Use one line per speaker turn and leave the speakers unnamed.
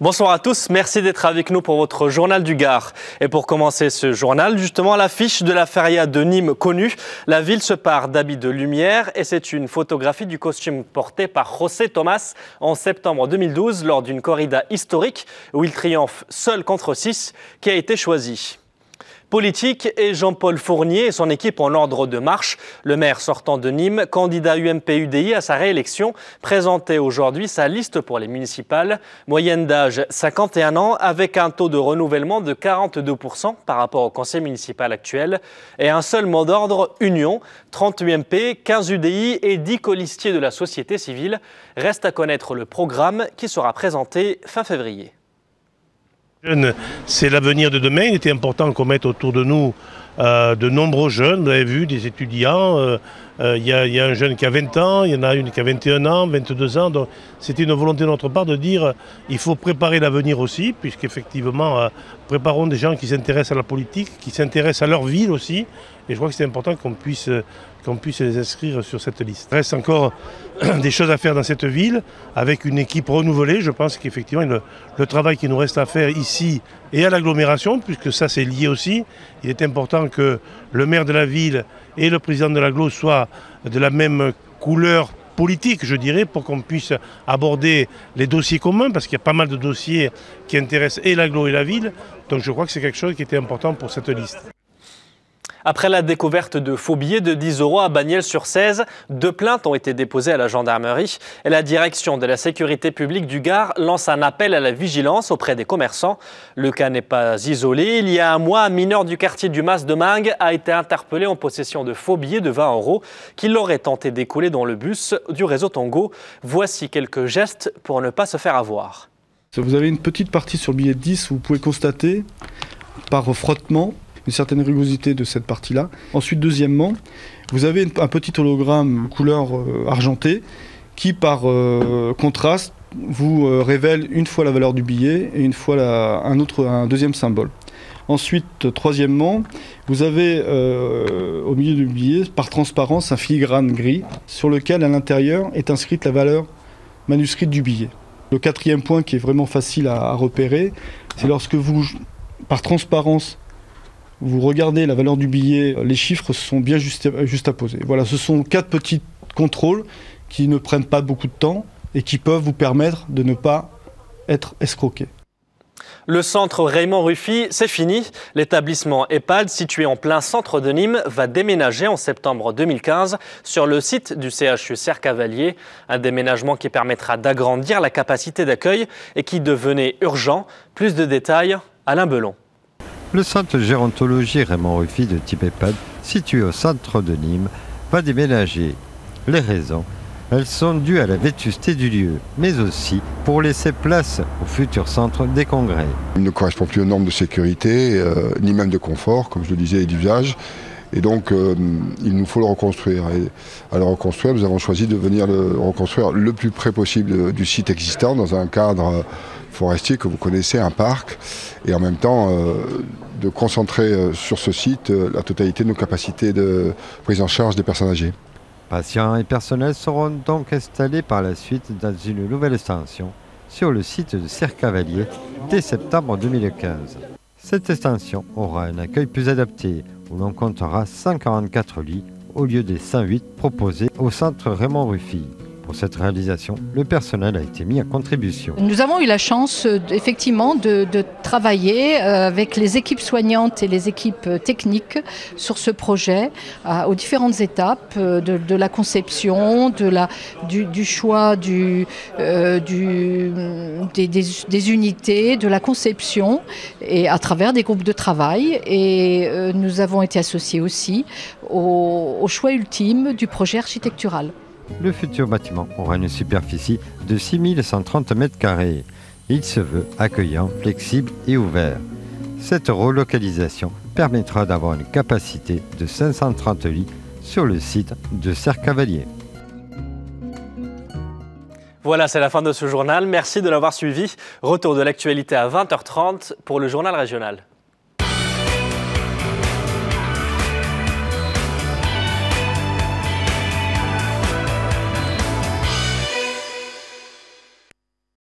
Bonsoir à tous, merci d'être avec nous pour votre journal du Gard. Et pour commencer ce journal, justement à l'affiche de la feria de Nîmes connue, la ville se pare d'habits de lumière et c'est une photographie du costume porté par José Tomás en septembre 2012 lors d'une corrida historique où il triomphe seul contre 6 qui a été choisi. Politique et Jean-Paul Fournier et son équipe en ordre de marche. Le maire sortant de Nîmes, candidat UMP-UDI à sa réélection, présentait aujourd'hui sa liste pour les municipales. Moyenne d'âge 51 ans avec un taux de renouvellement de 42% par rapport au conseil municipal actuel. Et un seul mot d'ordre, union, 30 UMP, 15 UDI et 10 colistiers de la société civile. Reste à connaître le programme qui sera présenté fin février.
C'est l'avenir de demain. Il était important qu'on mette autour de nous de nombreux jeunes. Vous avez vu, des étudiants. Il y a un jeune qui a 20 ans, il y en a une qui a 21 ans, 22 ans. Donc c'était une volonté de notre part de dire il faut préparer l'avenir aussi, puisqu'effectivement, préparons des gens qui s'intéressent à la politique, qui s'intéressent à leur ville aussi. Et je crois que c'est important qu'on puisse les inscrire sur cette liste. Il reste encore des choses à faire dans cette ville, avec une équipe renouvelée. Je pense qu'effectivement, le travail qui nous reste à faire ici et à l'agglomération, puisque ça c'est lié aussi, il est important que le maire de la ville et le président de l'agglo soient de la même couleur politique, je dirais, pour qu'on puisse aborder les dossiers communs, parce qu'il y a pas mal de dossiers qui intéressent et l'agglo et la ville. Donc je crois que c'est quelque chose qui était important pour cette liste.
Après la découverte de faux billets de 10 € à Bagnelles-sur-Cèze, 2 plaintes ont été déposées à la gendarmerie. Et la direction de la sécurité publique du Gard lance un appel à la vigilance auprès des commerçants. Le cas n'est pas isolé. Il y a un mois, un mineur du quartier du Mas de Mingues a été interpellé en possession de faux billets de 20 € qu'il aurait tenté d'écouler dans le bus du réseau Tango. Voici quelques gestes pour ne pas se faire avoir.
Vous avez une petite partie sur le billet de 10 où vous pouvez constater par frottement une certaine rugosité de cette partie-là. Ensuite, deuxièmement, vous avez un petit hologramme couleur argentée qui, par contraste, vous révèle une fois la valeur du billet et une fois un deuxième symbole. Ensuite, troisièmement, vous avez au milieu du billet, par transparence, un filigrane gris sur lequel, à l'intérieur, est inscrite la valeur manuscrite du billet. Le quatrième point qui est vraiment facile à repérer, c'est lorsque vous, par transparence, vous regardez la valeur du billet, les chiffres sont bien juxtaposés. Voilà, ce sont 4 petits contrôles qui ne prennent pas beaucoup de temps et qui peuvent vous permettre de ne pas être escroqué.
Le centre Raymond Ruffi, c'est fini. L'établissement EHPAD, situé en plein centre de Nîmes, va déménager en septembre 2015 sur le site du CHU Cercavalier. Un déménagement qui permettra d'agrandir la capacité d'accueil et qui devenait urgent. Plus de détails, Alain Belon.
Le centre de gérontologie Raymond Ruffi de type EHPAD, situé au centre de Nîmes, va déménager. Les raisons, elles sont dues à la vétusté du lieu, mais aussi pour laisser place au futur centre des congrès.
Il ne correspond plus aux normes de sécurité, ni même de confort, comme je le disais, et d'usage. Et donc, il nous faut le reconstruire. Et à le reconstruire, nous avons choisi de venir le reconstruire le plus près possible du site existant, dans un cadre forestier que vous connaissez, un parc, et en même temps de concentrer sur ce site la totalité de nos capacités de prise en charge des personnes âgées.
Patients et personnels seront donc installés par la suite dans une nouvelle extension sur le site de Cercavalier dès septembre 2015. Cette extension aura un accueil plus adapté, où l'on comptera 144 lits au lieu des 108 proposés au centre Raymond Ruffi. Pour cette réalisation, le personnel a été mis à contribution.
Nous avons eu la chance effectivement de travailler avec les équipes soignantes et les équipes techniques sur ce projet aux différentes étapes de la conception, du choix des unités, de la conception et à travers des groupes de travail. Et nous avons été associés aussi au choix ultime du projet architectural.
Le futur bâtiment aura une superficie de 6130 m². Il se veut accueillant, flexible et ouvert. Cette relocalisation permettra d'avoir une capacité de 530 lits sur le site de Cercavalier.
Voilà, c'est la fin de ce journal. Merci de l'avoir suivi. Retour de l'actualité à 20h30 pour le journal régional.